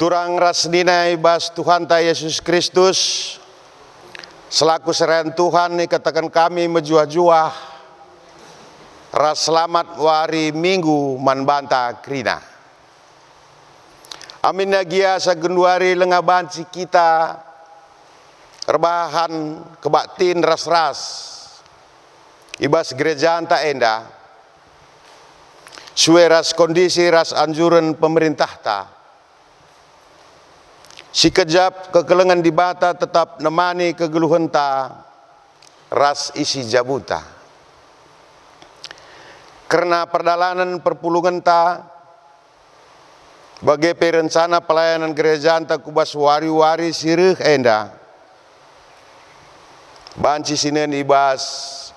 Turang rasnina ibas Tuhan ta Yesus Kristus selaku serayan Tuhan ni katakan kami menjuah-juah ras selamat wari minggu manbanta krina. Amin nagia sagenduari lengabanci kita rebahan kebaktin ras-ras ibas gereja anta enda suwe ras kondisi ras anjuran pemerintah ta. Si kejap kekelengan di bata tetap nemani kegeluhan ta ras isi jabuta. Karena perdalanan perpulungan ta bagai perencana pelayanan gereja anta kubas wari-wari sirih enda. Banci sinen ibas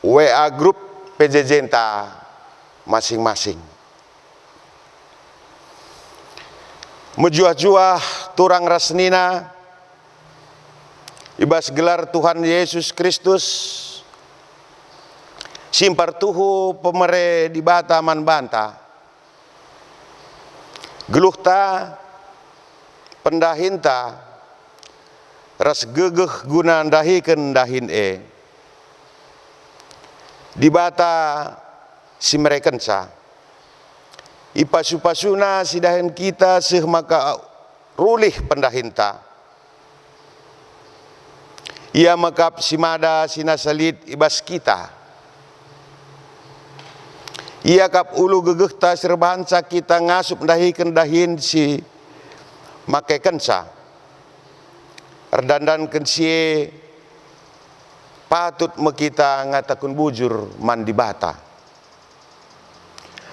WA grup PJJ ta masing-masing. Mejuah-juah turang rasnina ibas gelar Tuhan Yesus Kristus simpar tuhu pemere di bata man banta geluh ta pendahinta ras gegeh guna dahiken dahin di bata si merekensa ipasu-pasuna sidahin kita seh maka rulih pendahinta. Ia makap simada sinasalit ibas kita. Ia kap ulu gegehta serbahansa kita ngasup dahikan dahin si make kensa. Erdandan kensie patut mekita ngatakun bujur mandi bata.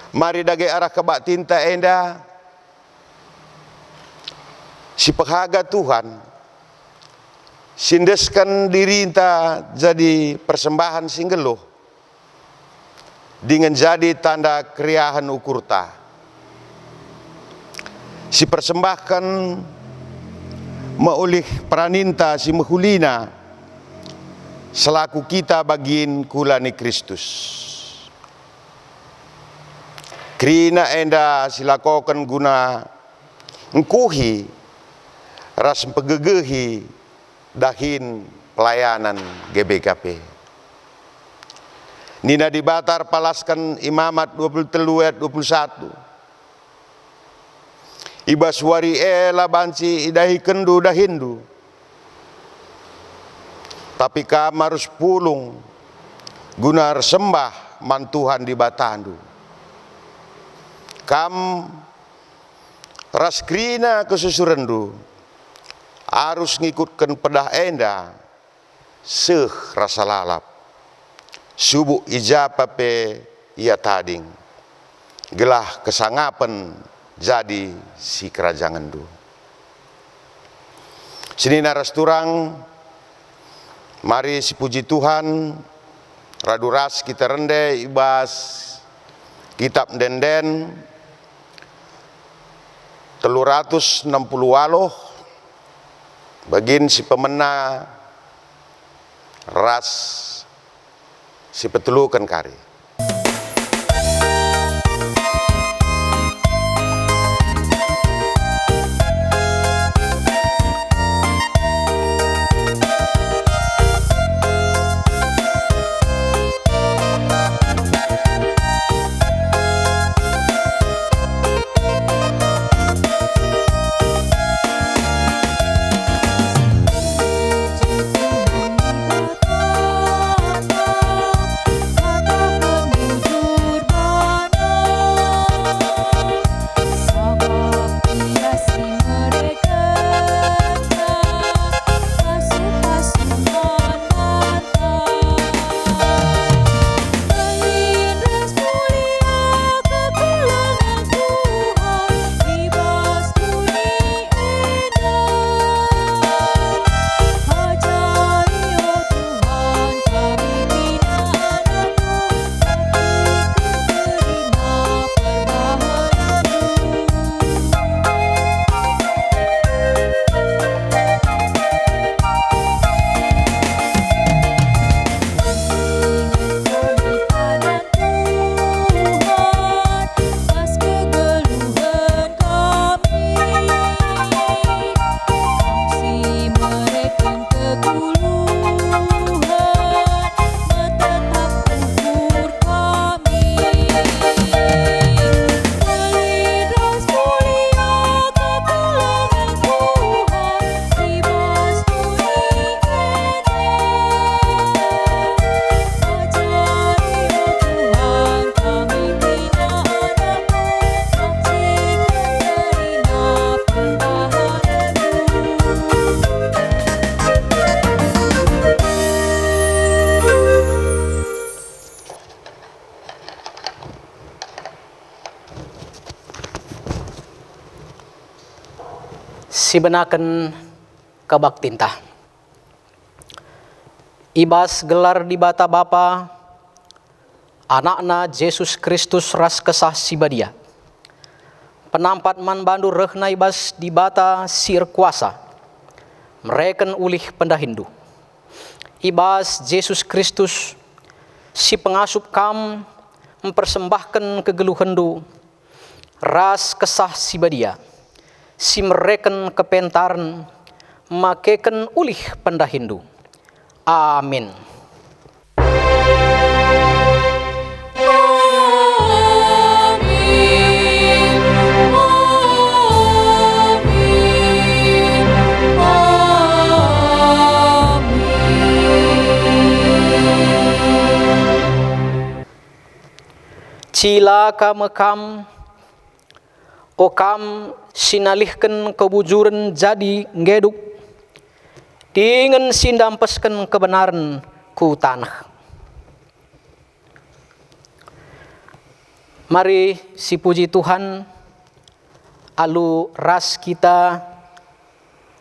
Mari dage arah kebak tinta enda si penghaga Tuhan sindeskan diri enta jadi persembahan singgeluh dengan jadi tanda kriahan ukurta si persembahkan meulih peraninta si mehulina selaku kita bagiin kulani Kristus. Krina enda silakokan guna ngkuhi ras pegegehi dahin pelayanan GBKP. Nina dibatar palaskan imamat 23 ayat 21. Ibas wari ela banci idahi kendu dahindu. Tapi kam harus pulung guna sembah mantuhan di batandu. Kam raskrina kesusurendu harus ngikutkan pedah enda seh rasa lalap subuh ijapape ia tading gelah kesangapan jadi si kerajangan du sini naras turang mari si puji Tuhan radu ras kita rende ibas kitab denden 360 waloh bagin si pemena ras si petelukan kari. Sibenaken kabaktinta. Ibas gelar di bata Bapa, anakna Yesus Kristus ras kesah sibadia. Penampat man bandu rehna ibas di bata sir kuasa. Mereken ulih pendahindu. Ibas Yesus Kristus si pengasup kam mempersembahkan kegeluhendu ras kesah sibadia. Si mereken kepentaran makeken ulih pendahindu. Amin. Cilaka mekam, okam sinalihkan kebujuran jadi ngeduk, dengan sindampeskan kebenaran ku tanah. Mari si puji Tuhan, alu ras kita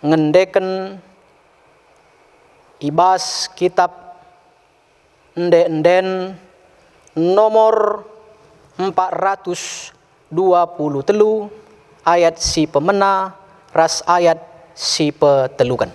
ngendeken ibas kitab enden nomor 423 ayat si pemena ras ayat si petelukan.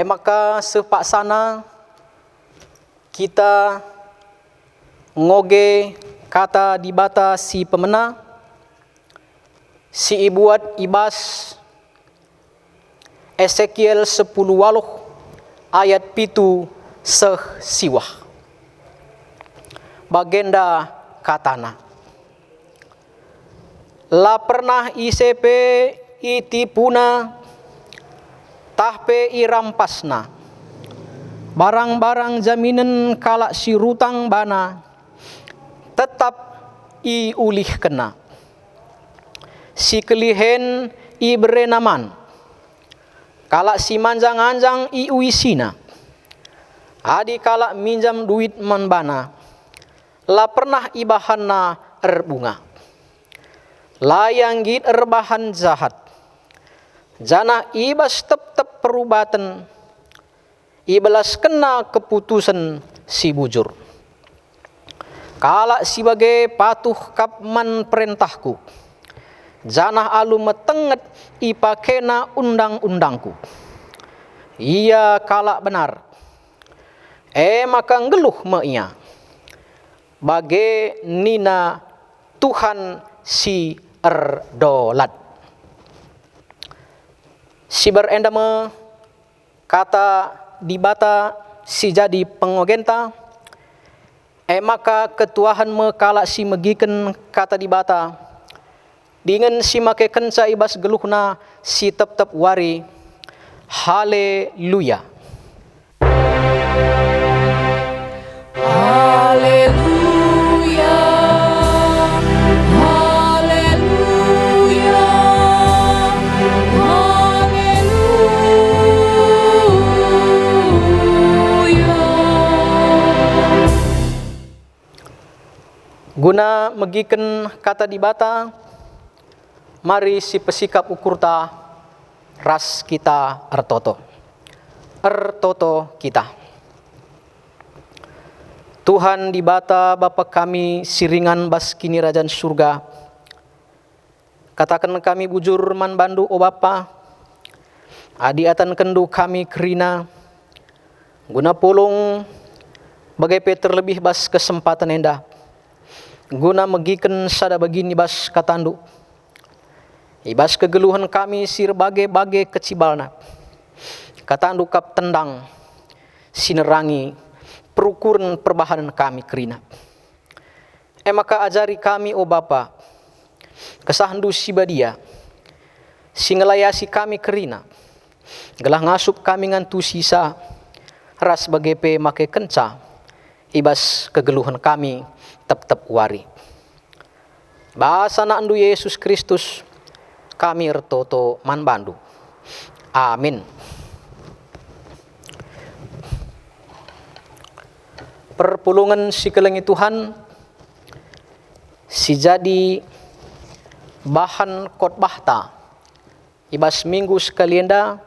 Maka sepak sana kita ngoge kata di bata si pemena si ibuat ibas Ezekiel 10 ayat pitu seh siwah. Bagenda katana. La pernah ICP itipuna tahpe irampasna barang-barang jaminan kalak si rutang bana tetap i ulih kena si kelihen i berenaman kalak si manjang-anjang i uisina adi kalak minjam duit man bana la pernah ibahanna erbunga layang git erbahan jahat jana ibas tep perubatan ibalas kena keputusan si bujur. Kala sebagai patuh kapman perintahku, janah alu metenget ipakena undang-undangku. Ia kala benar, Maka ngeluh me ia. Bage nina Tuhan si erdolat. Si berenda me kata dibata si jadi pengogenta. Maka ketuahan me kala si megiken kata dibata. Dengan si make kenca ibas geluhna si tep-tep wari. Haleluya. Haleluya, haleluya, haleluya. Guna megiken kata dibata, mari si pesikap ukurta ras kita ertoto kita. Tuhan dibata Bapa kami siringan bas kini Rajan surga. Katakan kami bujur man bandu o Bapa. Adi atan kendu kami kerina. Guna pulung bagai terlebih bas kesempatan enda. Guna megiken sada begini bas katandu. Ibas kegeluhan kami sir bagai kecibalna. Katandu kap tendang sinerangi perukuran perbahanan kami kerina. Maka ajari kami o Bapa, kesahandu sibadia, singelayasi kami kerina, gelah ngasup kami ngantu sisa, ras bagepe make kenca, ibas kegeluhan kami tep-tep wari. Bahasa nandu Yesus Kristus, kami ertoto man bandu. Amin. Perpulungan si kelengi Tuhan si jadi bahan khotbahta ibas minggu sekali enda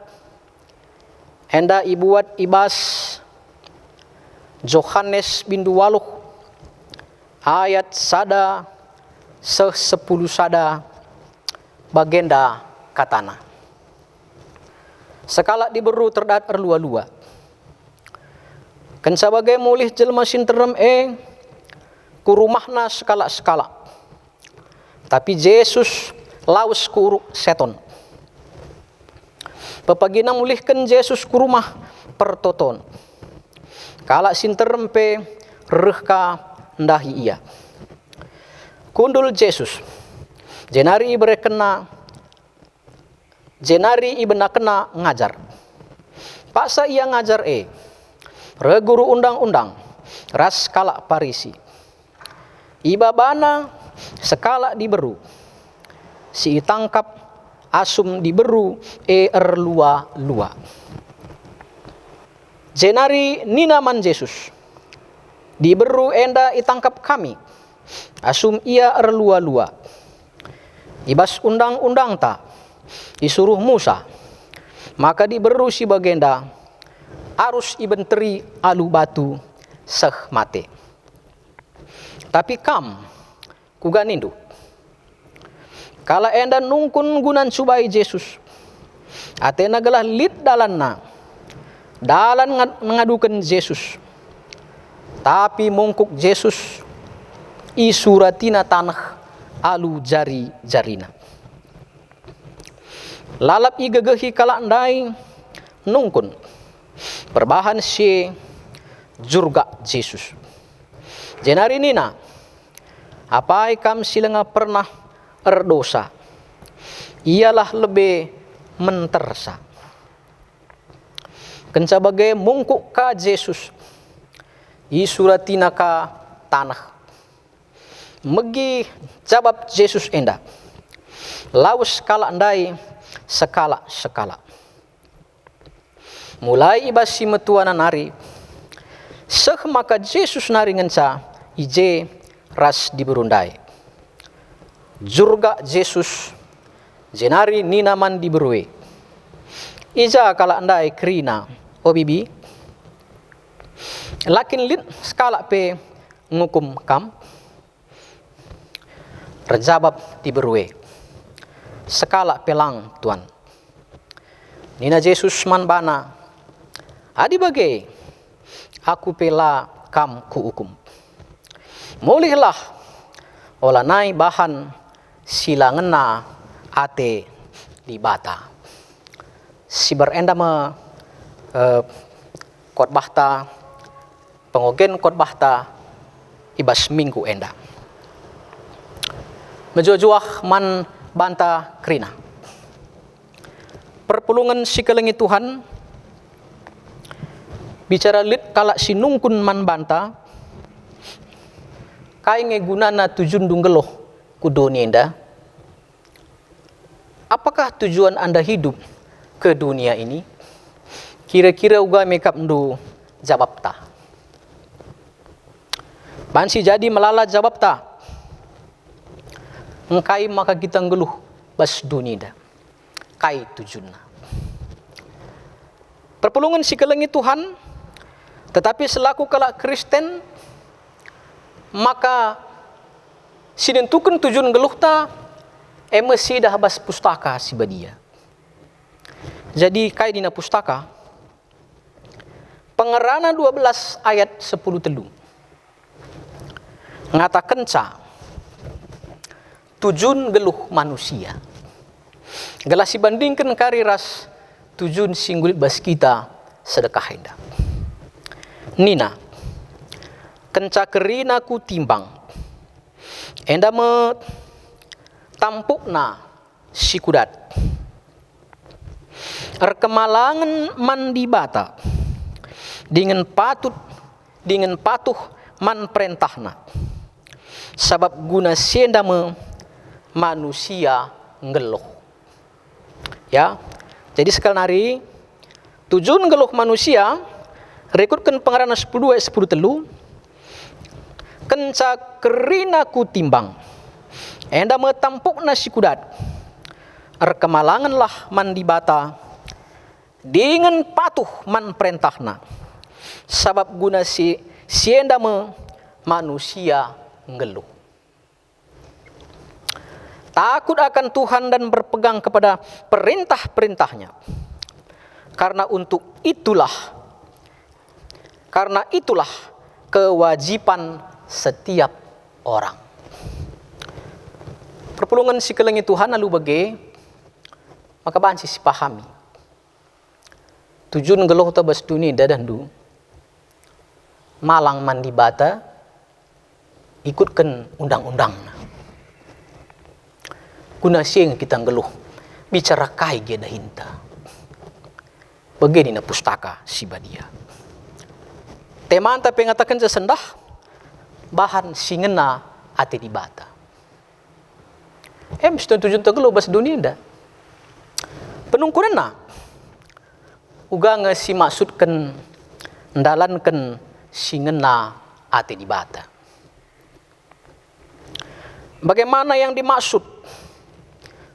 ibuat ibas Yohanes bindu 8 ayat sada 10 sada bagenda katana sekala diberu terdat erlua-lua. Kan sebagai mulih jelma sinterem ku rumahna skala-skala. Tapi Yesus laus ku seton. Pepagina mulihkan Yesus ku rumah pertoton. Kala sinterem rehka ndahi ia. Kundul Yesus. Jenari ibena kena ngajar. Paksa ia ngajar reguru undang-undang ras kala parisi. Ibabana sekala diberu. Si tangkap asum diberu erlua-lua. Jenari ninaman Yesus. Diberu enda itangkap kami. Asum ia erlua-lua. Ibas undang-undang ta. Disuruh Musa. Maka diberu si bagenda. Arus ibenteri alu batu seh mate. Tapi kam kuganindu. Kala enda nungkun gunan subai Yesus. Atena gelah lid dalanna. Dalan mengadukan Yesus. Tapi mungkuk Yesus isuratina tanah alu jari-jarina. Lalap igagehi kala ndai nungkun. Perbahan si jurga Yesus. Jenari nina. Apai kam silenga pernah erdosa. Ialah lebih mentersa. Kenca bagai mungkuk ka Yesus. Isuratina ka tanah. Megi jawab Yesus enda. Laus kala ndai sekala. Mulai ibasi metuana nari. Seh maka Yesus nari ngenca ije ras diberundai. Jurga Yesus jenari ninaman diberue. Ija kala andai krina obibi. Lakin lid skala pe ngukum kam. Rejabab diberue. Sekala pelang Tuan. Nina Yesus man bana. Adi bagai aku pela kam ku hukum. Mulihlah olanai bahan sila ngena ate di bata. Si berenda me khotbah ta pengogen khotbah ta ibas minggu enda. Menjuah man banta krina. Perpulungan si kelengi Tuhan bicara lit kalak sinungkun man banta kai ngegunana tujun dunggeloh ku dunia enda. Apakah tujuan Anda hidup ke dunia ini? Kira-kira uga makeup ndu jawab ta. Bansi jadi melala jawab ta. Engkai maka kita ngeluh bas dunia dah. Kai tujuanna. Perpulungan si kelengi Tuhan, tetapi selaku kalak Kristen, maka sinentukan tujuan geluh ta, emesi dah bas pustaka si badia. Jadi kai dina pustaka, Pengerana 12 ayat 10 telu. Ngatakan ca, tujuan geluh manusia. Gelas dibandingkan kari ras tujuan singgulit bas kita sedekah hendak. Nina, kenca kerina ku timbang. Enda me tampukna si kudat. Erkemalangan mandi bata. Dengan patuh man perintahna. Sebab guna sienda me manusia ngeluh. Ya. Jadi sekali hari tujuan ngeluh manusia rekrutkan pengarana 10 ayat 10 telu. Kenca kerina ku timbang. Enda me tampukna si kudat. Erkemalanganlah man dibata. Dengan patuh man perintahna. Sebab guna sienda me manusia ngeluh. Takut akan Tuhan dan berpegang kepada perintah-perintahnya. Karena itulah kewajiban setiap orang. Perpulungan si kelengi Tuhan lalu bagi, maka bansi si pahami. Tujuan geluh tabas dunia dadandu, malang mandi bata, ikutkan undang-undang. Guna siang kita ngeluh, bicara kai dia dahinta. Begini na pustaka si badia. Tema anta pengatakan sesendah, bahan singena ati di bata. Mesti tujuan tergeluh bas dunia dah. Penungkuran na, uga ngasi maksudkan, ndalankan singena ati di bata. Bagaimana yang dimaksud?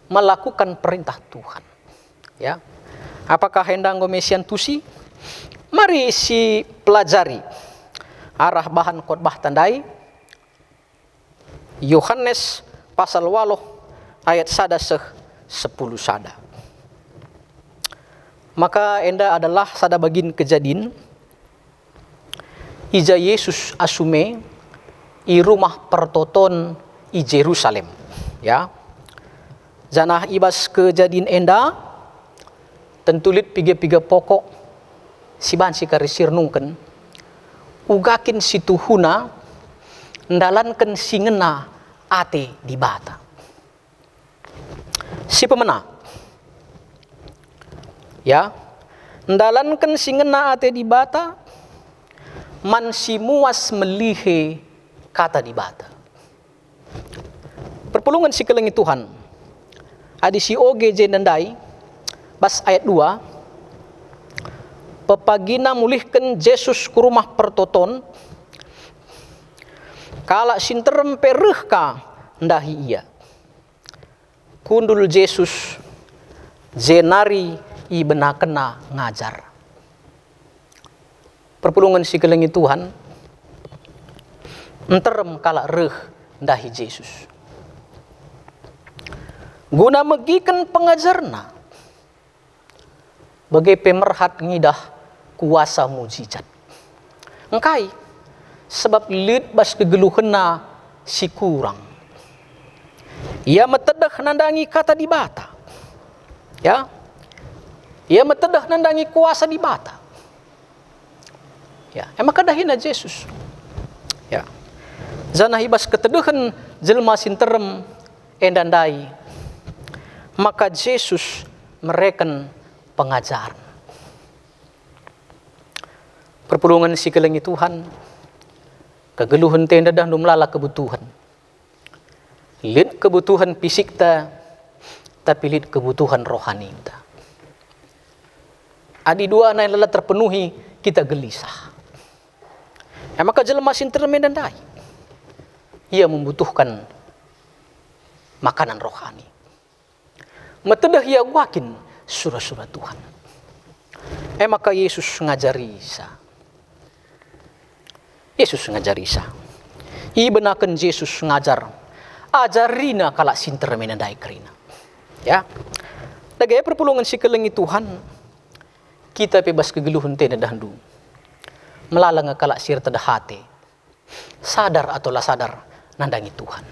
Melakukan perintah Tuhan. Ya. Apakah hendang gomesian tusi? Mari si pelajari arah bahan khotbah tandai. Yohanes pasal 8 ayat 10 sada. Maka enda adalah sada bagin kejadian ija Yesus asume i rumah pertoton i Jerusalem. Ya. Janah ibas kejadian enda tentulit piga-piga pokok siban si karisir nungken ugakin si tuhuna ndalankan singena ate di bata. Si pemena ya ndalankan singena ate di bata man si muas melihe kata di bata. Perpulungan si kelengi Tuhan adi si OGJ nandai bas ayat 2 pepagina mulihkan Yesus ke rumah pertoton kala sinterem pereh ka ndahi iya kundul Yesus jenari i benakena ngajar. Perpulungan si kelengi Tuhan enterem kala reh ndahi Yesus guna megikan pengajarna bagai pemerhat ngidah kuasa mujizat. Engkai sebab lit bas kegeluhena si kurang. Ia metedah nandangi kata di bata. Ya. Ia metedah nandangi kuasa di bata. Ya, emang kadahina Yesus. Ya. Zanah ibas keteduhan jelma sinterem endandai. Maka Yesus mereken pengajaran. Perpulungan si kelengi Tuhan. Kegeluhan tenda dah melala kebutuhan. Lid kebutuhan fisik ta, tapi lid kebutuhan rohani ta. Adi dua na yang lelah terpenuhi, kita gelisah. Maka jelema sinterem endandai. Ia membutuhkan makanan rohani. Metedah ia wakin surah-surah Tuhan. Maka Yesus ngajari Isa. Yesus ngajari Isa. Ibenakan Yesus ngajar. Ajarina kalak sinterem endandai kerina. Ya. Dagaya perpulungan si kelengi Tuhan. Kita bebas kegeluhan tena dahandu. Melalang kalak sir tada hati. Sadar atau lah sadar nandangi Tuhan.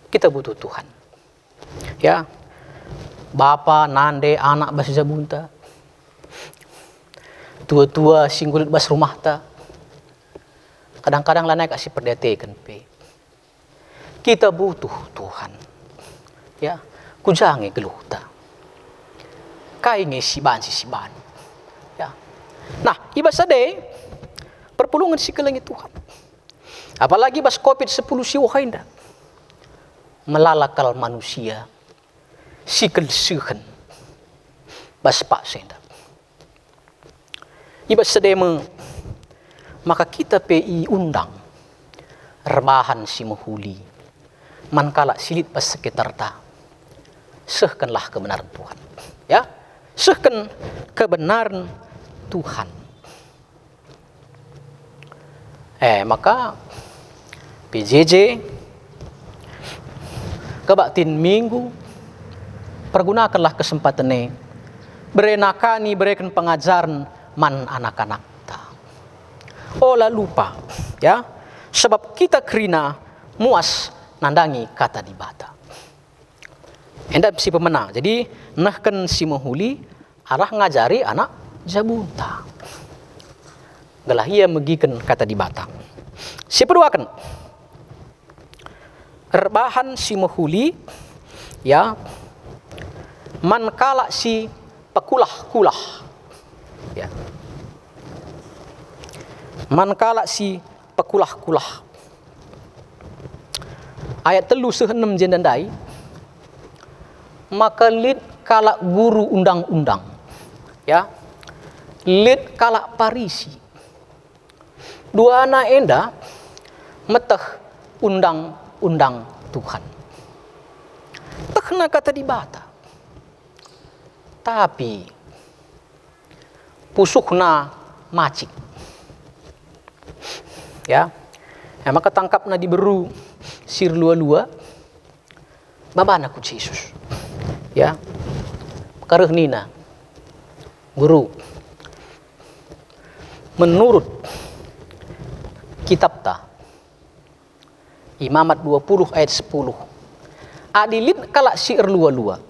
Kita butuh Tuhan. Ya. Bapa, nande, anak bas jabunta. Tua-tua singgulit bas rumah ta. Kadang-kadang lah naik kasih perdetekan pe. Kita butuh Tuhan. Ya. Kujangi geluh ta. Kainge siban. Ya. Nah, ibasade perpulungan si kelengi Tuhan. Apalagi bas COVID-10 si wahinda. Melalakal manusia si kelsuhan bas pak senda. Ibasade maka kita PI undang rebahan si mahuli mankala silit pas sekitar ta. Sehkanlah kebenaran Tuhan. Ya. Sehkan kebenaran Tuhan. Maka PJJ kebaktin minggu pergunakanlah kesempatan ini berenakani berikan pengajaran man anak-anak ta. Olah lupa ya sebab kita kerina muas nandangi kata di bata. Hendak si pemenang. Jadi nahkan si mahuli arah ngajari anak jabunta. Galah ia megikan kata di bata. Si peduakan. Rebahan si mahuli ya mankala si pekulah-kulah. Ya. Mankala si pekulah-kulah. Ayat 3:6 jendandai. Maka lid kalak guru undang-undang. Ya. Lid kalak parisi. Dua anak enda meteh undang-undang Tuhan. Tekna kata di bata. Tapi pusukna macik. Ya. Maka tangkapna diberu sir lua-lua. Babana ku Yesus. Ya. Kareh nina. Guru. Menurut kitab ta. Imamat 20 ayat 10. Adilin kalak sir lua-lua.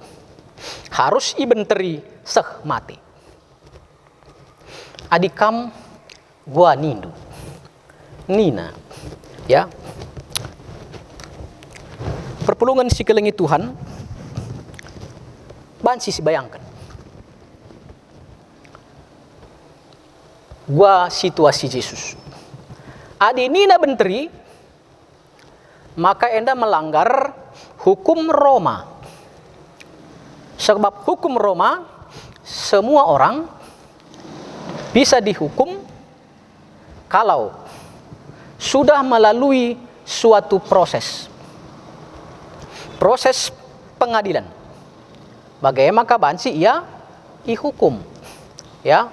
Harus ibenteri seh mati. Adikam gua nindu. Nina. Ya. Perpulungan si kelengi Tuhan. Bansi si bayangkan. Gua situasi Yesus. Adi nina benteri. Maka enda melanggar hukum Roma. Sebab hukum Roma, semua orang bisa dihukum kalau sudah melalui suatu proses. Proses pengadilan. Bagaimana bansi ia dihukum. Ya.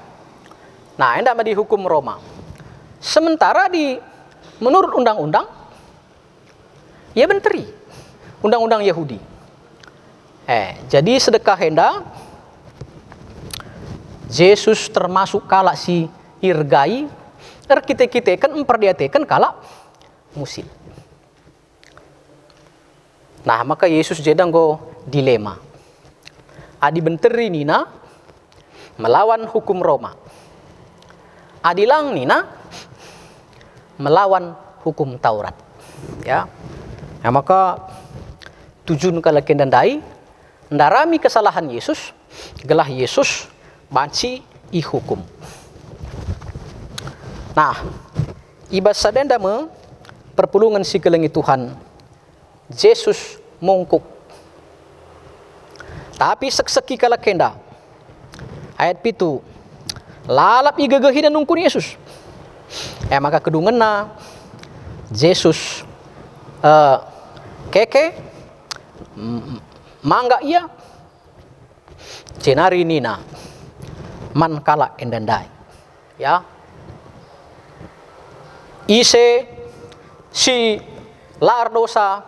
Nah, enda dihukum Roma. Sementara menurut undang-undang ia menteri undang-undang Yahudi. Jadi sedekah henda Yesus termasuk kalak si irgai, kita kan memperdiatekan kala musil. Nah, maka Yesus jedang go dilema. Adi benteri nina melawan hukum Roma. Adilang nina melawan hukum Taurat. Ya. Nah, maka tujuan kala kendandai ndarami kesalahan Yesus, gelah Yesus banci i hukum. Nah, ibas sadenda me perpulungan si kelengi Tuhan Yesus mongkuk. Tapi sekseki kala kenda ayat pitu lalap i gegehi dan nungkun Yesus. Maka kedungena Yesus keke mangga ia cenari nina man kala endandai. Ya, ise si lar dosa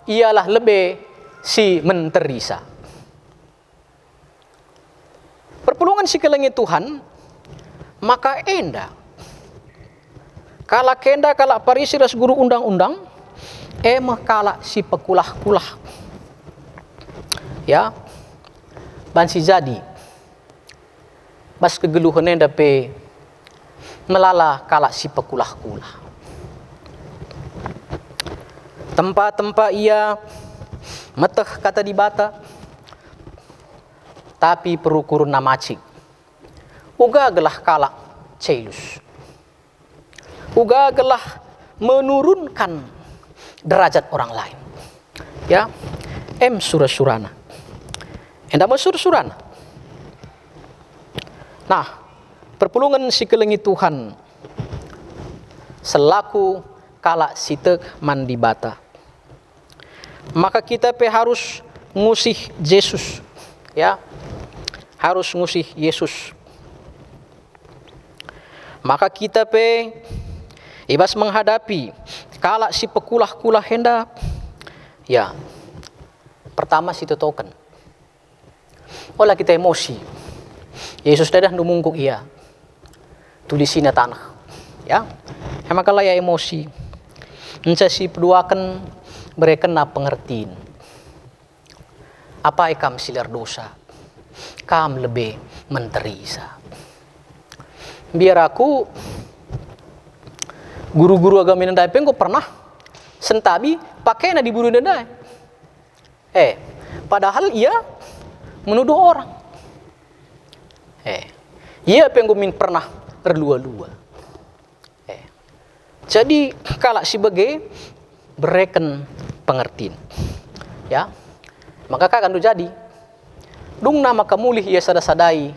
ialah lebih si menterisa. Perpulungan si kelengi Tuhan maka enda kala kenda kala parisi ras guru undang-undang kala si pekulah-kulah. Ya, bansi jadi bas kegeluhan enda pe melala kala si pekulah-kulah. Tempat-tempat ia meteh kata di bata tapi perukurun namacik uga gelah kala celus, uga gelah menurunkan derajat orang lain. Ya, surah-surana enda surah-surana. Nah, perpulungan si kelengi Tuhan selaku kala sitek mandi bata, maka kita harus ngusih Yesus. Ya, harus ngusih Yesus. Maka kita ibas menghadapi kala si pekulah-kulah hendak. Ya, pertama si token. Olah kita emosi. Yesus dadah numungkuk ia. Tulisina tanah. Ya, maka lah ya emosi. Enca si peduakan berekena pengertiin. Apa ikam silar dosa? Kam lebih menterisa. Biar aku guru-guru agama nendai pengko pernah sentabi pakai na diburu nendai. Padahal ia menuduh orang. Ia penggumin pernah berlua-lua. Jadi kalau sebagai bereken pengertian, ya, maka akan jadi. Dung nama kamulih ia sada-sadai,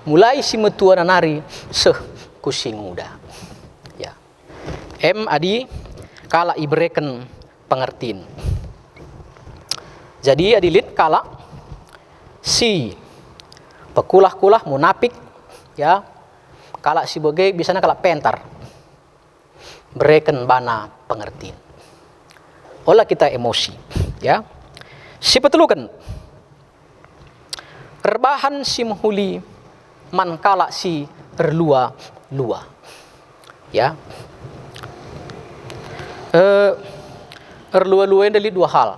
mulai si metua nanari seh kusing muda. Ya, adi kala ibereken pengertian. Jadi adilit kala si pekulah-kulah munafik, ya, kala si bagai biasanya kala pentar bereken bana pengertian. Olah kita emosi, ya. Si petelukan rebahan si menghuli man kala si terlua-lua, ya. Erlua-lua ini dari dua hal.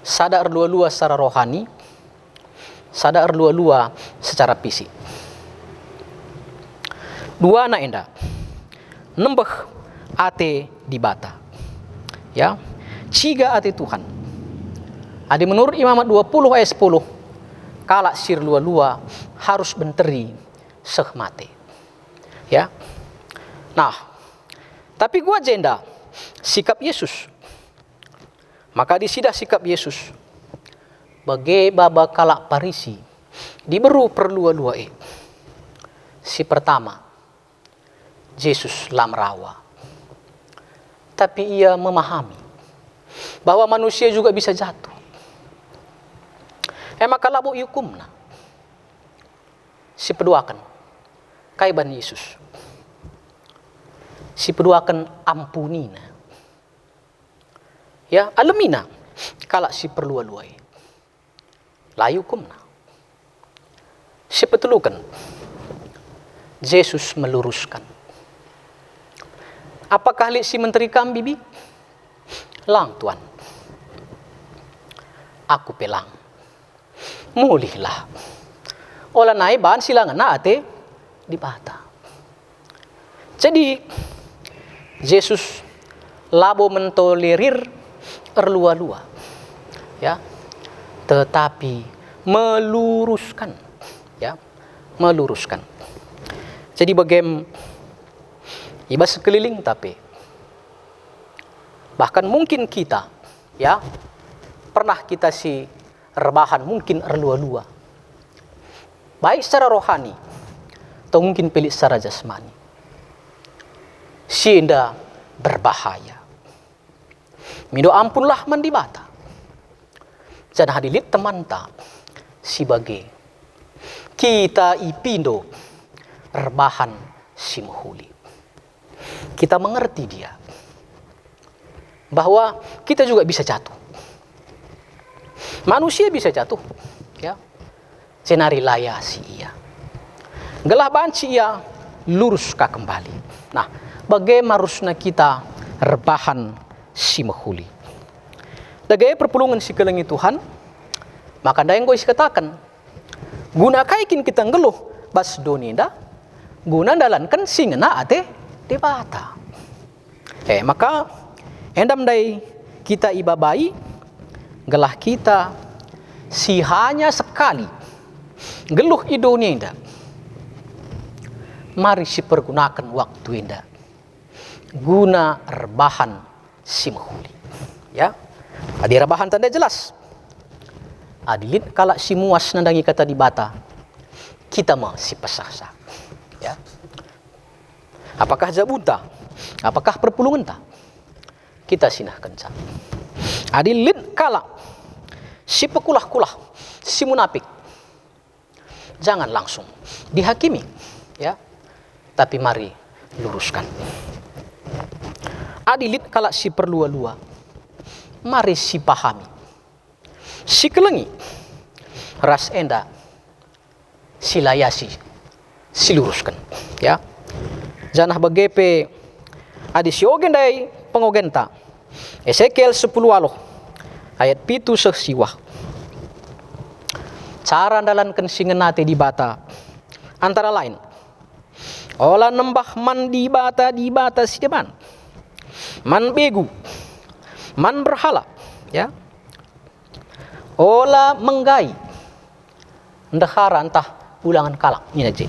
Sada erlua-lua secara rohani, sada erlua-lua secara fisik. Dua anak enda nembeh ate di bata, ya, ciga ate Tuhan. Adi menurut Imamat 20 ayat 10 kala sir lua-lua harus benteri seh mate, ya. Nah, tapi gua jenda sikap Yesus. Maka disidah sikap Yesus bagai baba kala parisi diberu perlua-lua si pertama Yesus lam rawa, tapi ia memahami bahwa manusia juga bisa jatuh. Maka labu yukumna si peduakan kaiban Yesus, si peduakan ampunina, ya, alemina kala si perlua-luai layukumna si petelukan Yesus meluruskan. Apakah li si menteri kam bibi? Lang Tuan. Aku pelang. Mulihlah. Ola nai bahan silangan na ate di bata. Jadi Yesus labo mentolerir erlua-lua. Ya. Tetapi meluruskan. Ya. Meluruskan. Jadi bagaimana iba sekeliling tapi bahkan mungkin kita ya pernah kita si rebahan mungkin erlua-lua baik secara rohani atau mungkin pilih secara jasmani si indah berbahaya mido ampunlah mandibata jangan hadilit teman tak si bagi kita ipindo rebahan si muhuli kita mengerti dia bahwa kita juga bisa jatuh. Manusia bisa jatuh, ya. Cenari laya si ia. Gelah banci ia lurus ka kembali. Nah, bagaimana harusnya kita rebahan si mahuli. Dagai perpulungan si kelengi Tuhan, maka dayang gue katakan, guna kaikin kita ngeluh bas doninda, guna dalankan singena ate debata. Maka endam dai kita ibabai gelah kita si hanya sekali geluh idonya indah. Mari si pergunakan waktu indah guna rebahan si mahuli. Ya, adi rebahan tanda jelas. Adilin kala si muas nandangi kata di bata kita mah si pesasa. Ya. Apakah jabunta? Apakah perpulungan tak? Kita sinahkan cak. Adilin kala si pekulah-kulah, si munafik. Jangan langsung dihakimi, ya. Tapi mari luruskan. Adilin kala si perlua-lua, mari si pahami. Si kelengi, ras enda, si layasi, si luruskan, ya. Janah bagepe adi si ogendai pengogenta. Ezekiel 10 aloh ayat 7 sesiwah. Cara dalankan singenate di bata antara lain olah nembah man di bata si depan. Man begu, man berhala, ya. Olah menggai ndahara entah ulangan kalak ini aja.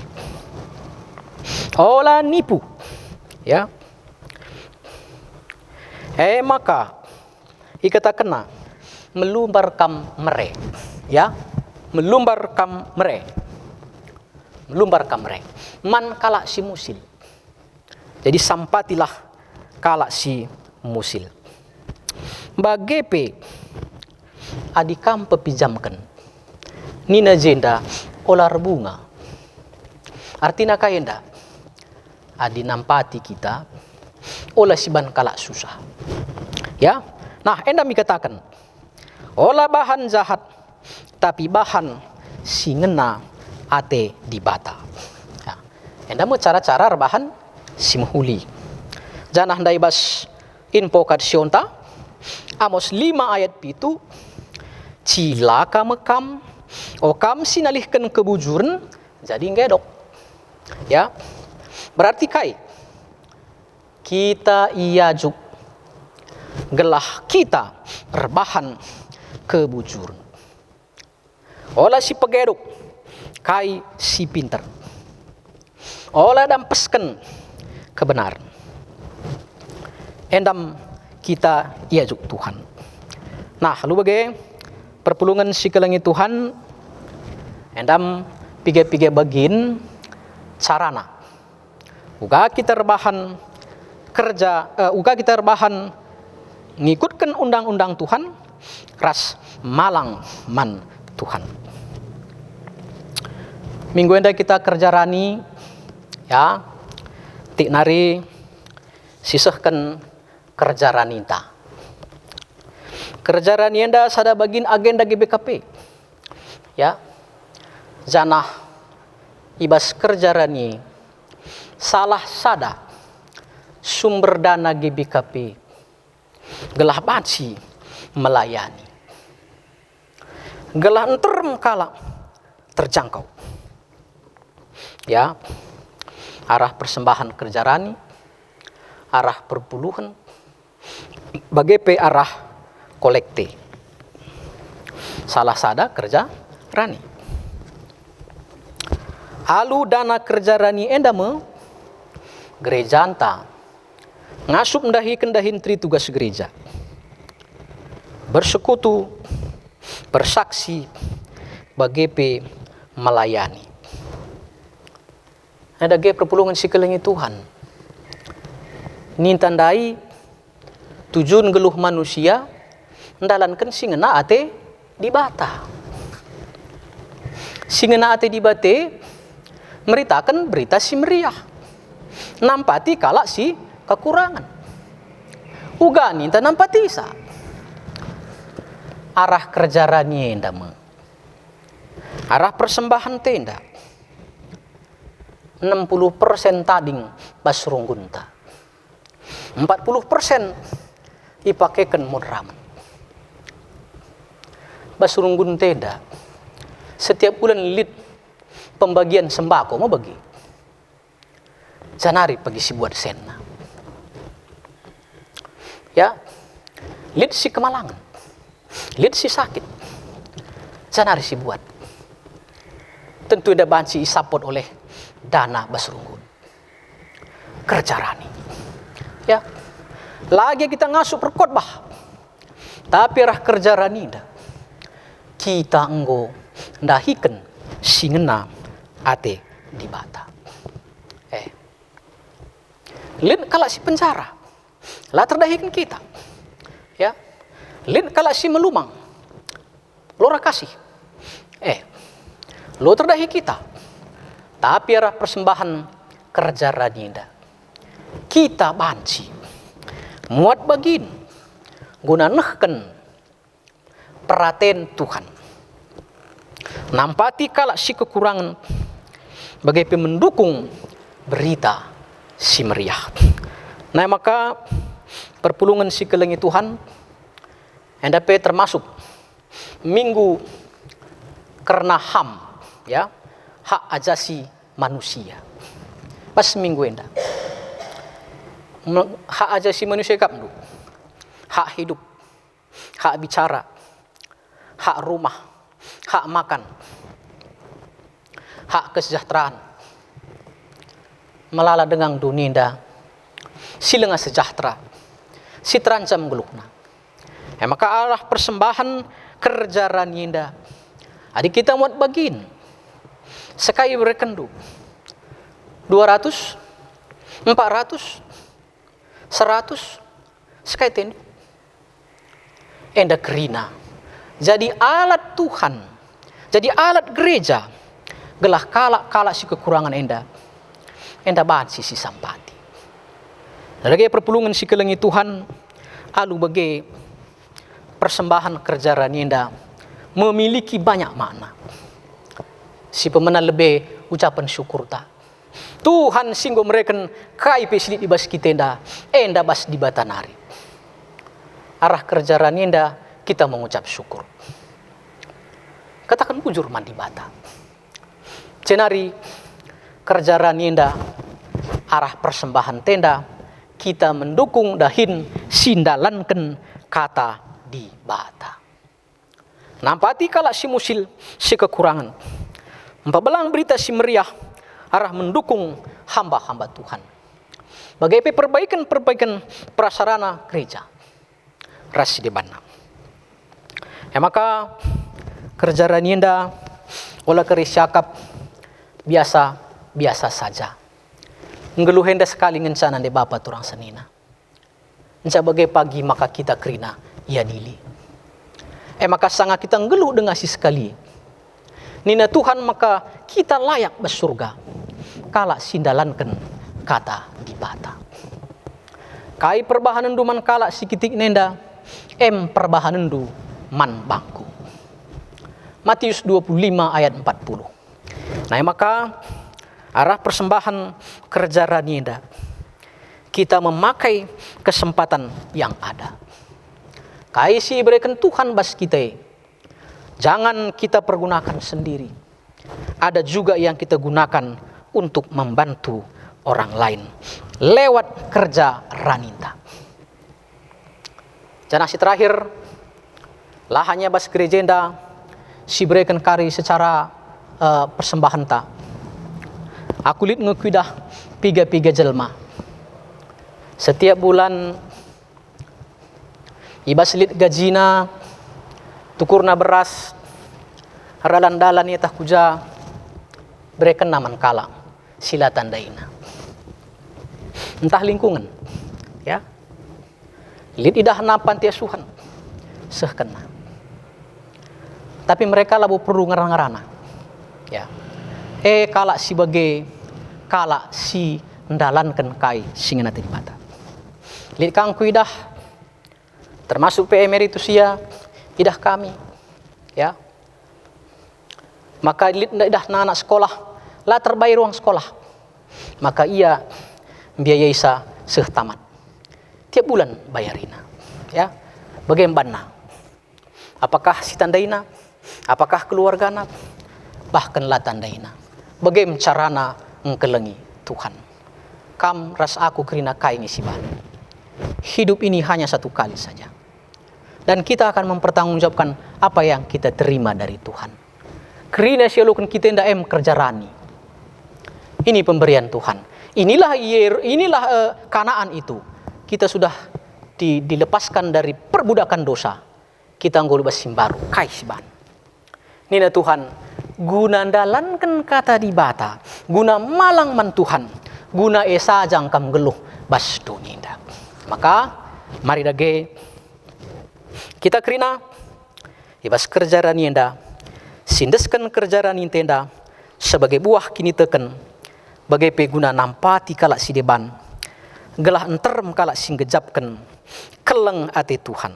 Olah nipu, ya. Maka ikata kena melumbar kam mere, ya, melumbar kam mere, man kalak si musil. Jadi sampatilah kalak si musil. Bagepe adikam pepijamkan nina jenda olar bunga. Artinya kayenda adi nampati kita olah siban kalak susah. Ya, nah enda mi katakan olah bahan jahat tapi bahan singena ate di bata. Ya. Enda mau cara-cara rebahan si mahuli. Janah ndai bas info kadsionta Amos 5 ayat 7 cilaka mekam okam sinalihkan kebujuran jadi ngedok. Ya, berarti kai kita iya juk gelah kita rebahan kebujuran. Olah si pegeduk kai si pinter. Olah dampeskan kebenaran. Endam kita iya juk Tuhan. Nah, lu bagai perpulungan si kelengi Tuhan endam pige-pige bagin sarana. Uga kita rebahan kerja, uga kita rebahan ngikutkan undang-undang Tuhan, ras malang man Tuhan. Minggu enda kita kerja rani, ya, tik nari sisahkan kerja rani ta. Kerja rani enda sada bagin agenda GBKP, ya, janah ibas kerja rani salah sada sumber dana GBKP gelah bansi melayani. Gelah enterem kala terjangkau. Ya, arah persembahan kerja rani, arah perpuluhan, bagai arah kolekte. Salah sada kerja rani. Alu dana kerja rani endame gereja anta ngasup ndahi kendahin tri tugas gereja. Bersekutu, bersaksi, bagai melayani. Ada ge perpulungan sikelengi Tuhan. Nintandai tujuan geluh manusia ndalankan singena ate dibata. Singena ate dibate meritakan berita si meriah. Nampati kalak si kekurangan. Uga ninta nampati sa. Arah kerja rani endama. Arah persembahan tenda. 60% tading basrunggunta. 40% ipakaikan mudraman. Basrunggun tenda. Setiap bulan lid pembagian sembako mau bagi. Janari pagi si buat sena. Ya. Lid si kemalangan. Lid si sakit. Janari si buat. Tentu ada bansi isapot oleh dana basrunggun. Kerja rani. Ya. Lagi kita ngasup perkhotbah. Tapi arah kerja rani dah. Kita enggo ndahiken singena ate dibata. Lin kalak si penjara. Lah terdahikan kita. Ya. Lin kalak si melumang. Lora kasih. Lo terdahi kita. Tapi arah persembahan kerja radinda. Kita banci. Muat bagin. Guna nehken perhatian Tuhan. Nampati kalak si kekurangan. Bagai mendukung berita si meriah. Nah maka perpulungan si kelengi Tuhan. Endape termasuk minggu karena HAM. Ya, hak ajasi manusia. Pas minggu enda. Hak ajasi manusia kapnu. Hak hidup, hak bicara, hak rumah, hak makan, hak kesejahteraan. Melala dengan dunia silenga sejahtera, si terancam gelukna. Maka arah persembahan kerja raninda. Adik kita muat bagin. Sekali berkendu 200, 400, 100 sekali tendu. Enda kerina. Jadi alat Tuhan. Jadi alat gereja. Gelah kalak si kekurangan enda. Enda bahan si sampati. Lagi perpulungan si kelengi Tuhan. Alu bagai persembahan kerja raninda memiliki banyak makna. Si pemenang lebih ucapan syukur tak. Tuhan singgo mereka kai peslit ibas kitenda enda bas di batanari. Arah kerja raninda kita mengucap syukur. Katakan bujur mandi bata. Cenari kerja raninda arah persembahan tenda kita mendukung dahin sindalanken kata di bata. Nampati kalak si musil si kekurangan. Belang berita si meriah arah mendukung hamba-hamba Tuhan. Bagai perbaikan prasarana gereja. Rasi di bana. Maka kerja raninda olah keris syakap biasa saja. Ngeluhenda sekali ngencana de bapa turang senina. Nca bagai pagi maka kita kerina ia dili. Maka sangat kita ngeluh dengan si sekali. Nina Tuhan maka kita layak bersurga. Kala sindalankan kata di bata. Kai perbahanan du man kala sikitik nenda. Perbahanan du man bangku. Matius 25 ayat 40. Nah maka arah persembahan kerja ranienda, kita memakai kesempatan yang ada. Kaisi berikan Tuhan bas kita. Jangan kita pergunakan sendiri. Ada juga yang kita gunakan untuk membantu orang lain lewat kerja raninta. Janasi terakhir, lahannya bas gerejenda si berikan kari secara persembahan ta. Aku lihat ngekuidah piga jelma. Setiap bulan ibas lit gajina, tukurna beras, haralan-dalan ya tak kuja berikan naman kalang sila tandaina. Entah lingkungan, ya. Lit idah na panti asuhan, sehkena. Tapi mereka labu perlu ngarang-ngarana, ya. Kala si bagai, kala si ndalankan kai singenati bata. Lit kang kuidah, termasuk emeritus ya, idah kami, ya. Maka idah na anak sekolah, lah terbayar ruang sekolah. Maka ia biayai sa sehtamat. Tiap bulan bayarina, ya. Bagaimana? Apakah si tandaina? Apakah keluargana? Bahkan lah tandaina. Bagaimana carana ngkelengi Tuhan? Kam ras aku kerina kai ngisiban. Hidup ini hanya satu kali saja. Dan kita akan mempertanggungjawabkan apa yang kita terima dari Tuhan. Kerina sialukan kita ndak kerja rani. Ini pemberian Tuhan. Inilah Kanaan itu. Kita sudah dilepaskan dari perbudakan dosa. Kita ngolubas simbaru kai siban. Nina Tuhan, guna dalankan kata di bata, guna malang man Tuhan, guna esa jangkam geluh bas duninda. Maka mari dage kita kerina ibas kerja ranienda, sindeskan kerja ranintenda sebagai buah kini teken, bagai peguna nampati kalak si deban, gelah enterem kalak sing gejapken, keleng ate Tuhan.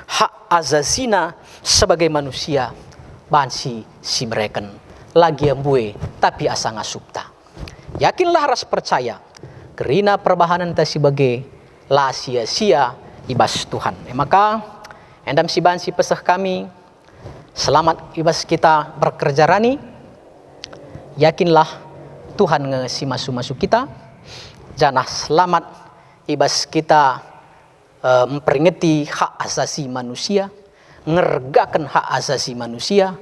Hak azazina sebagai manusia, bansi si mereken, lagi ambue tapi asa ngasupta. Yakinlah ras percaya, kerina perbahanan ta sebagai la sia-sia ibas Tuhan. Maka endam si bansi pesah kami, selamat ibas kita bekerja rani. Yakinlah Tuhan ngesi masuk kita. Janah selamat ibas kita memperingati hak asasi manusia, ngergakan hak asasi manusia.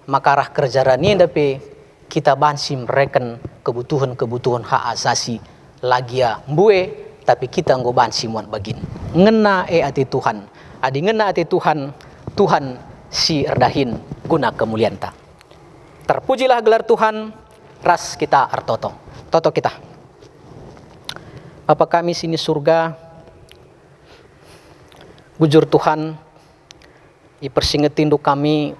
Maka arah kerja rani dape kita bansi mereken kebutuhan hak asasi lagia mbue, tapi kita nggo bansi muat bagin. Ngena ati Tuhan. Adi ngena ati Tuhan, Tuhan si erdahin guna kemuliaan ta. Terpujilah gelar Tuhan, ras kita artoto. Toto kita. Bapa kami sini surga, bujur Tuhan, ipersingetin du kami,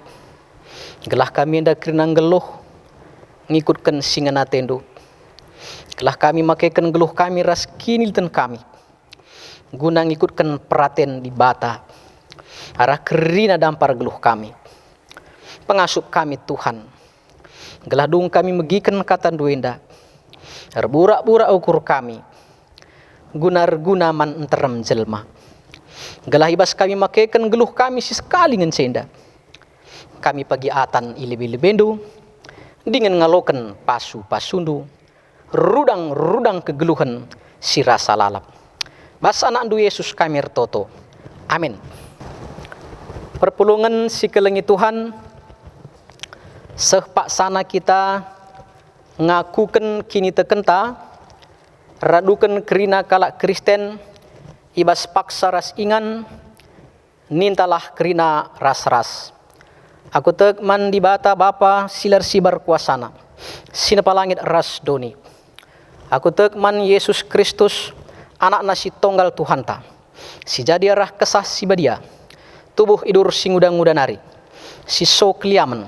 gelah kami nda kerinang geluh, ngikutkan singana tendu. Gelah kami makaikan geluh kami ras kini ten kami, guna ngikutkan peraten di bata, arah kerina dampar geluh kami. Pengasup kami Tuhan, gelah dung kami megikan kata duenda, erburak-burak ukur kami, guna man enterem jelma. Gelah ibas kami makaikan geluh kami sekali ngencenda. Kami pagi atan ilib-ilibendu, dengan ngaloken pasu-pasundu, rudang kegeluhan si rasa lalap. Bas anak du Yesus kami ertoto. Amin. Perpulungan si kelengi Tuhan, sehpak sana kita ngakuken kini tekenta, raduken kerina kalak Kristen, ibas paksa ras ingan, nintalah kerina ras-ras. Aku tekman di bata Bapa silar sibar kuasana, sinapalangit ras doni. Aku tekman Yesus Kristus, anak nasi tonggal Tuhan ta, si jadi arah kesah si badia, tubuh idur si ngudang-ngudanari, si so kliamen,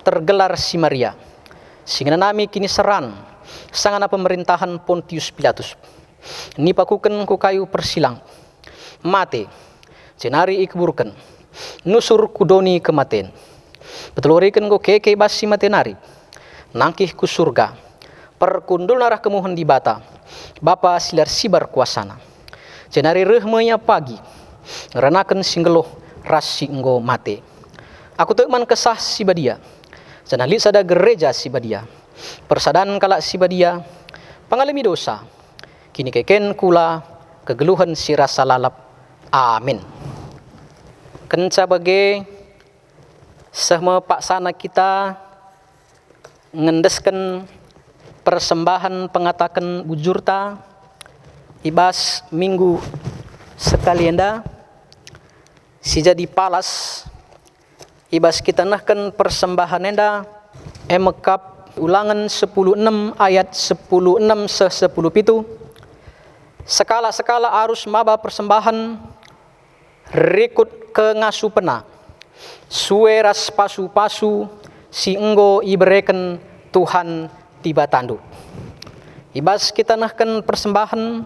tergelar si Maria, singanami kini seran, sangana pemerintahan Pontius Pilatus. Nipakuken ku kayu persilang, mate, cenari ikburken, nusur kudoni kematen, betuluriken ku keke basi matenari, nangkih ku surga, perkundul narah kemuhun di bata Bapa silar sibar kuasana cenari rehmenya pagi ngeranakan singgeloh ras singgo mate aku teman kesah si badia cenali sada gereja si badia persadan kalak si badia pangalami dosa kini keken kula kegeluhan si rasa lalap amin kenca bage sehma paksana kita ngendeskan persembahan pengatakan bujurta ibas minggu sekali enda si jadi palas ibas kita nahkan persembahan enda emekap ulangan 10:6 ayat 10:6 se-10 sekala arus maba persembahan rekut ke ngasu pena sueras pasu-pasu si enggo ibereken Tuhan tiba tandu ibas kita nahkan persembahan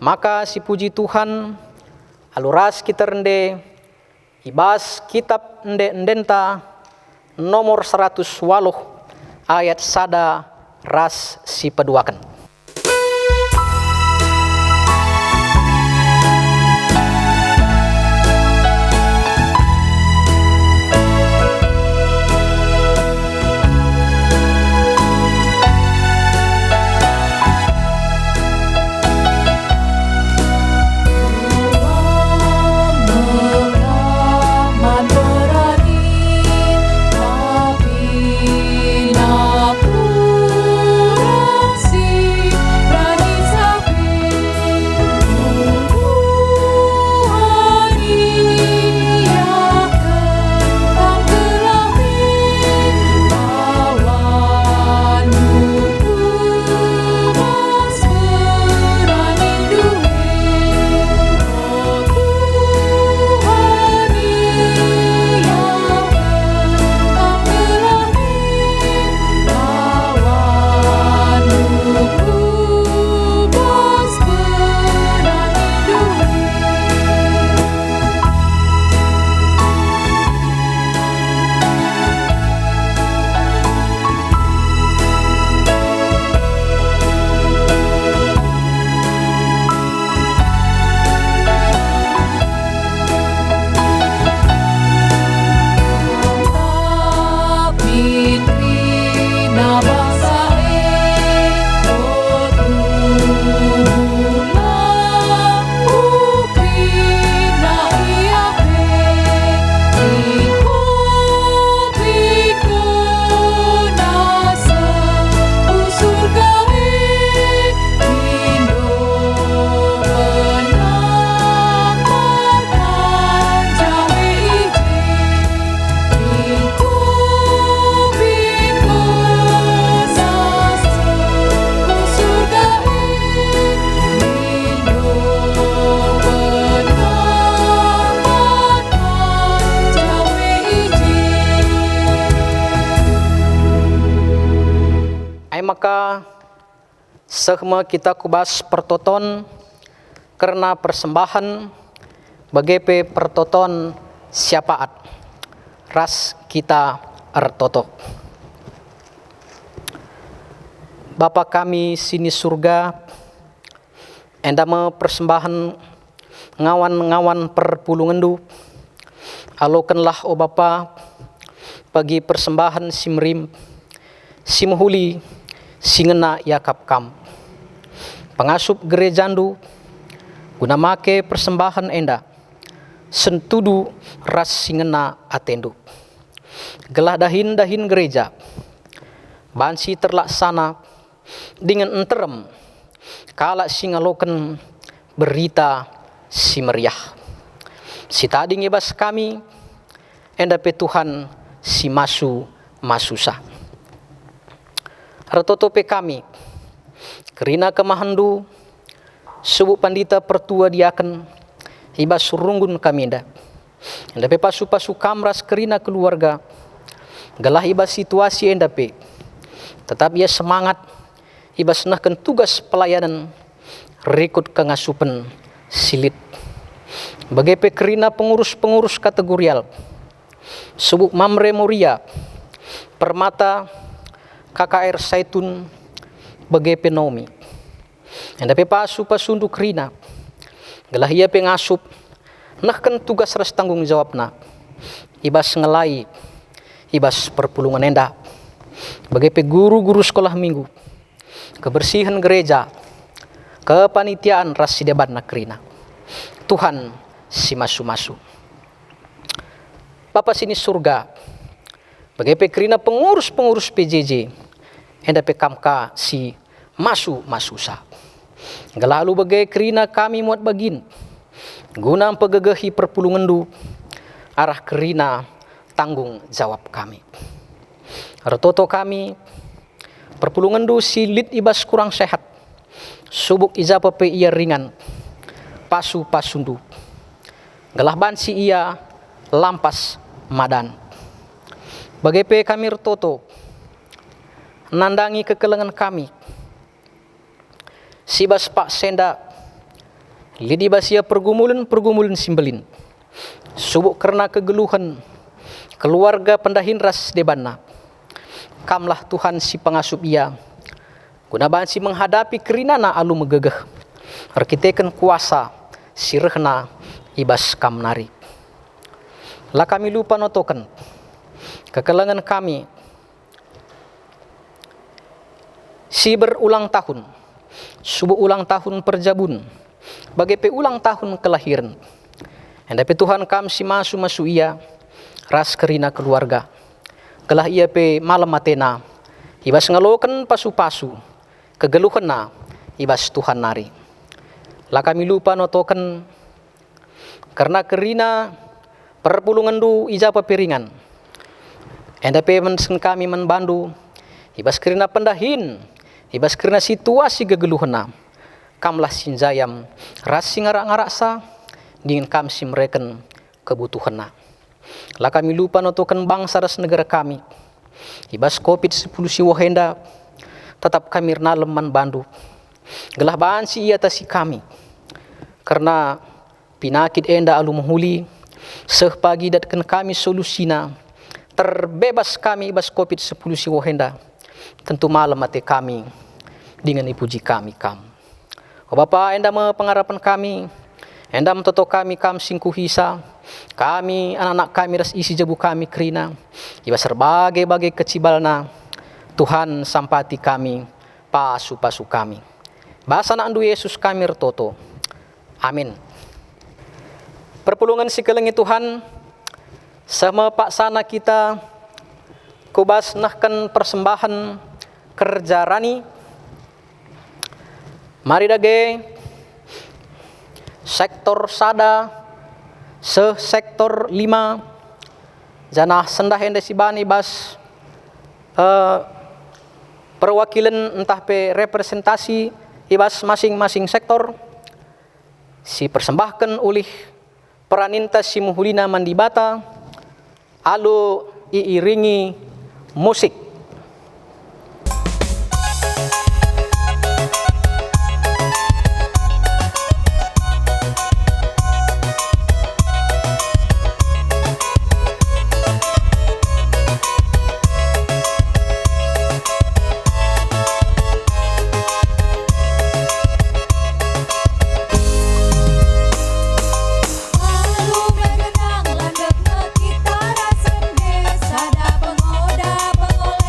maka si puji Tuhan aluras kita rende ibas kitab ndenta nomor 100 ayat sada ras si peduakan. Maka sehma kita kubas pertoton karena persembahan bagepe pertoton siapaat ras kita ertoto. Bapa kami sini surga endama persembahan ngawan-ngawan perpulungendu alokanlah o Bapa bagi persembahan simrim simhuli singena yakap kam pengasup gerejandu guna make persembahan enda sentudu ras singena atendu gelah dahin gereja bansi terlaksana dengan enterem kala singaloken berita si meriah si tadi ngebas kami enda pe Tuhan si masusa Ratotope kami kerina kemahandu subuh pandita pertua diaken hibas surunggun kami enda pe pasu kamras kerina keluarga galah hibas situasi enda pe tetap ia semangat hibas nahkan tugas pelayanan rekut kengasupen silit bagepe kerina pengurus kategorial subuh mamre moria permata KKR Saitun bagi penomi. Enda pe pasu pasundu krina. Gelah ia pe ngasup nahkan tugas ras tanggung jawabna. Ibas ngelai, ibas perpulungan enda. Bagi pe guru-guru sekolah minggu, kebersihan gereja, kepanitiaan ras sideban nakrina. Tuhan si masu-masu. Bapa sini surga, bagi pe krina pengurus-pengurus PJJ, enda pe kamka si masu-masu sa. Gelalu bagi krina kami muat bagin, guna pegegehi perpulungan du, arah kerina tanggung jawab kami. Retoto kami, perpulungan du si lid ibas kurang sehat, subuk ijapa pe ia ringan, pasu pasundu. Gelah bansi ia lampas madan. Bagai pe kami retoto, nandangi kekelengan kami, sibas pak senda, lidi basia pergumulan simbelin, subuk karena kegeluhan, keluarga pendahin ras debana. Kamlah Tuhan si pengasup ia, guna bansi menghadapi kerinana alu megegeh, arkiteken kuasa sirehna ibas kamnari. Lah kami lupa notoken kekelengan kami si berulang tahun, subuh ulang tahun perjabun, bagi pe ulang tahun kelahiran. Hendape Tuhan kam si masu ia ras kerina keluarga. Gelah ia pe malam matena, ibas ngaloken pasu-pasu, kegeluhena ibas Tuhan nari. Lah kami lupa notoken karena kerina perpulungan du ijapa piringan. Hendape mensen kami menbandu, ibas kerina pendahin, ibas kerina situasi kegeluhena. Kamlah sinjayam ras singarak-ngarak sa, dingin kam si mereken kebutuhena. Lah kami lupa notoken bangsa ras negara kami. Ibas COVID-10 si wahenda, tetap kami nalem man bandu. Gelah bansi ia tasi kami. Karena pinakit enda alu menghuli, seh pagi datkan kami solusina, terbebas kami ibas COVID-10 si wahenda. Tentu malam mati kami, dengan ipuji kami kam. O Bapa, enda me pengarapan kami, enda metoto kami kam singku hisa, kami anak-anak kami ras isi jebu kami kerina, ibas berbagai kecibalna, Tuhan sampati kami, pasu-pasu kami. Bahasa nandu Yesus kami retoto. Amin. Perpulungan sikelengi Tuhan, sama pak sana kita kubas nahkan persembahan kerja rani. Mari dage sektor sada, sektor 5, janah sendah ende sibani bas perwakilan entah pe representasi ibas masing-masing sektor si persembahkan oleh peraninta si muhulina mandibata alu iiringi musik. Lalu bergenang landep na kita rasende, sada pengoda pengoleh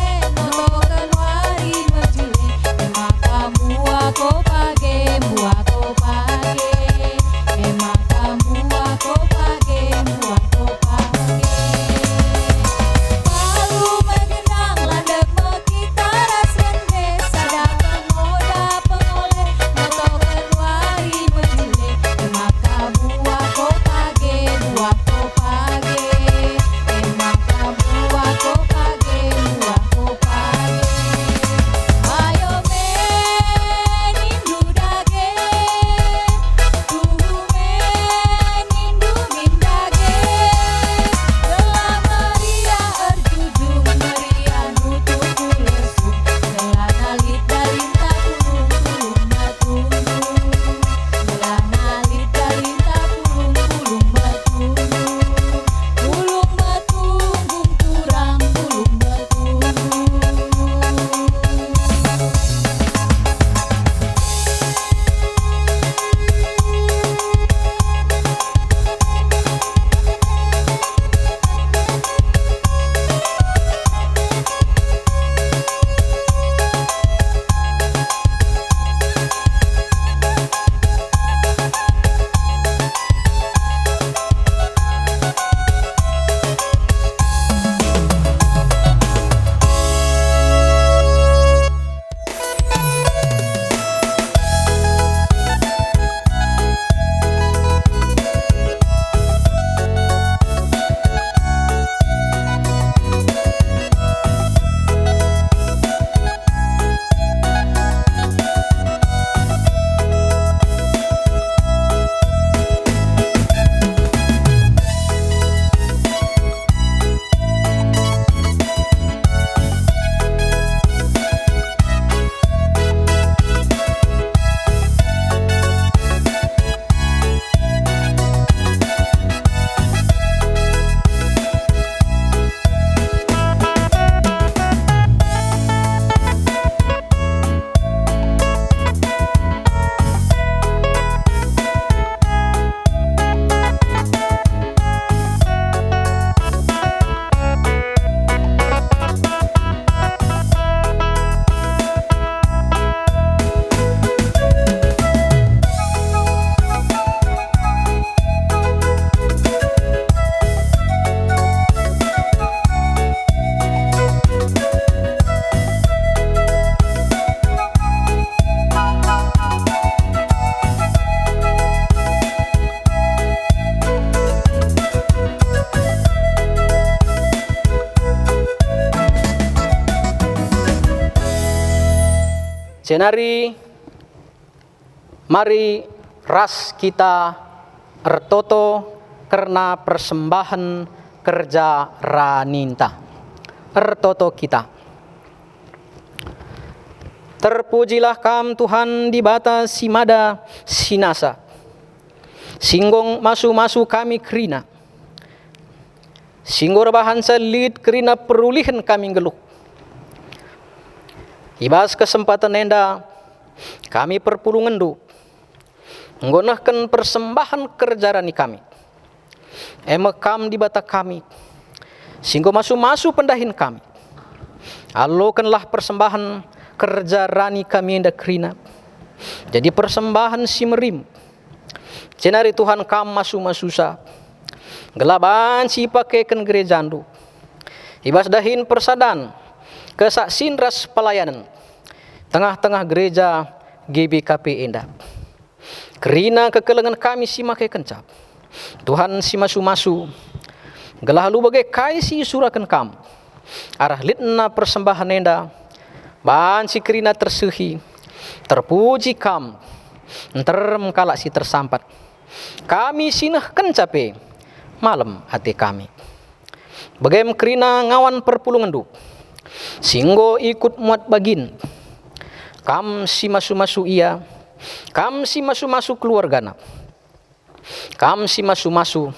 Cenari mari ras kita ertoto karena persembahan kerja raninta. Ertoto kita. Terpujilah kam Tuhan di bata simada sinasa. Singgong masu-masu kami kerina. Singgor bahan selit kerina perulihan kami geluh. Ibas kesempatan enda kami perpulungan du. Nggonahkan persembahan kerjarani kami. Emekam di bata kami. Singgo masu-masu pendahin kami. Alokanlah persembahan kerjarani kami enda kerina. Jadi persembahan si merim. Cenari Tuhan kam masu-masusa. Gelaban si pakaikan gerejandu. Ibas dahin persadan. Kesaksin ras pelayanan. Tengah-tengah gereja GBKP enda. Kerina kekelengan kami si makai kencap. Tuhan si masu-masu. Gelah lu bagai kai si surakan kam. Arah litna persembahan enda. Ban si kerina tersuhi. Terpuji kam. Enterem kalak si tersampat. Kami sinah kencape. Malam hati kami. Bagaim kerina ngawan perpulungan du. Singgo ikut muat bagin. Kam si masu-masu iya. Kam si masu-masu keluargana. Kam si masu-masu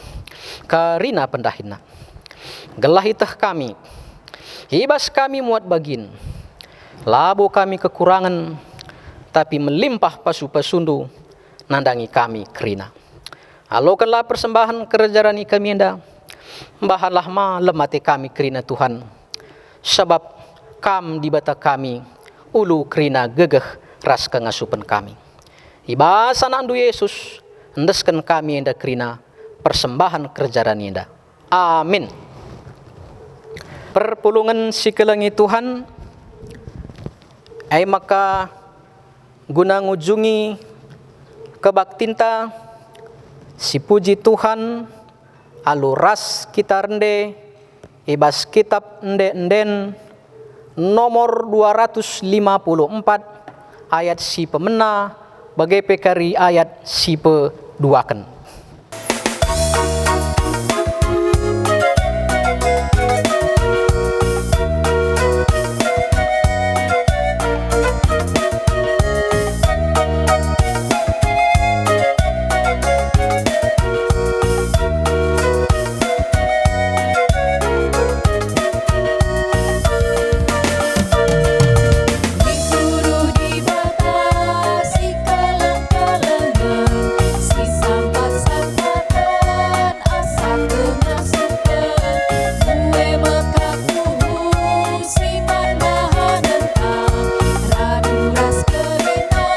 karina pendahina. Gelah itah kami. Hibas kami muat bagin. Labo kami kekurangan. Tapi melimpah pasu-pasundu. Nandangi kami kerina. Alokanlah persembahan kerjarani kami enda. Bahalah malam hati kami kerina Tuhan. Sebab kam di bata kami. Ulu kerina gegeh ras kengasupan kami. Ibas anandu Yesus. Endeskan kami enda kerina persembahan kerjarani enda. Amin. Perpulungan sikelengi Tuhan. Maka guna ngujungi kebaktinta. Si puji Tuhan. Aluras kita rende. Ibas kitab enden nomor 254 ayat si pemena bagai pekari ayat si peduakan. Disuruh dibatasi kelang-kelangan, si sampat-sampatan asa kemasukan. Gue mekakuhu si mandahanentang, radu ras kerina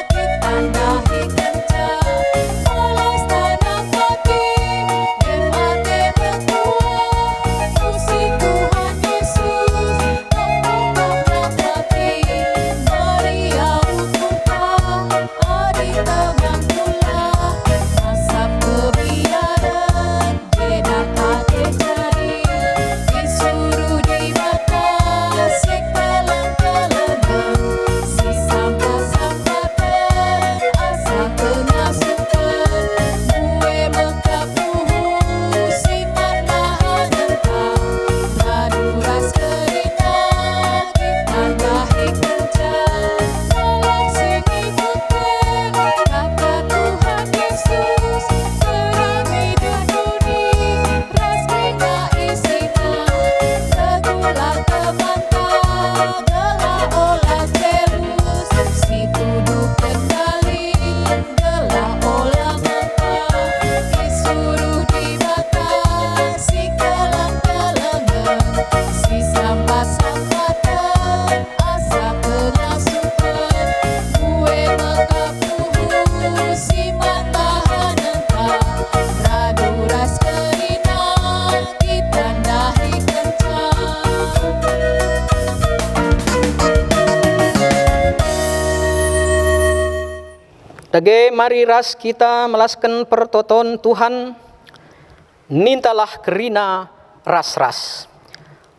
ditandahi kencang. Olas tanah pati, emate berkuah, pusi Tuhan Yesus, membuka hati. Maria utuhka, adi tangan pula, asap kebiaran, beda kate cari. Disuruh dibatasi kelang-kelangan, si sampat-sampatan asa kemasukan. Gue mekapuhu si mandahanentang, radu ras kerina ditandahi kencang. Tolong sing ikutin kata Tuhan Yesus, terang hidup duni ras kerina isina. Tegula kebantah gelah olah terus, si tuduh kendali gelah olah mata. Disuruh dibatasi kelang-kelangan, si sampat-sampatan asa kemasukan. Gue mekapuhu si mandahanentang, radu ras kerina ditandahi kencang. Dage mari ras kita melaskan pertoton Tuhan. Nintalah kerina ras-ras.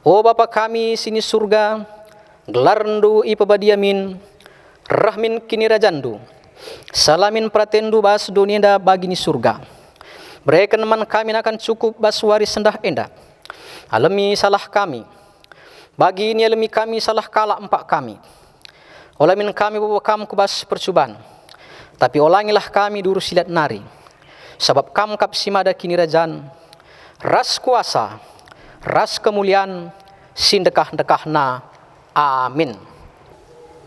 O Bapa kami sini surga. Gelar rendu ipabadiamin. rahmin kinira jandu, salamin pratendu bas dunia bagi ni surga. Berikan man kami akan cukup bas waris sendah enda. Alami salah kami, bagi ini alami kami salah kala empak kami. Olamin kami bawa kam kubas percubaan, tapi olangilah kami duru silat nari. Sebab kam kap simada kini rajan, ras kuasa, ras kemuliaan, sindekah-dekahna. Amin.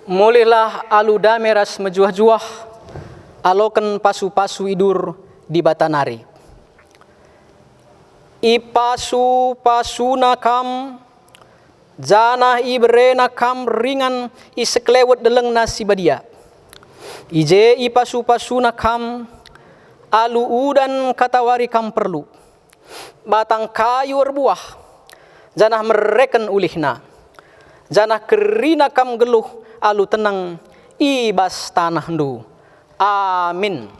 Mulihlah alu dame ras mejuah-juah, aloken pasu-pasu idur di batanari. Ipasu-pasu nakam, jana ibrena kam ringan iseklewet deleng nasi badia. Ije ipasu-pasu nakam, alu udan katawari kam perlu. Batang kayu berbuah, janah mereken ulihna. Janah kerina kam geluh, alu tenang ibas tanah ndu. Amin.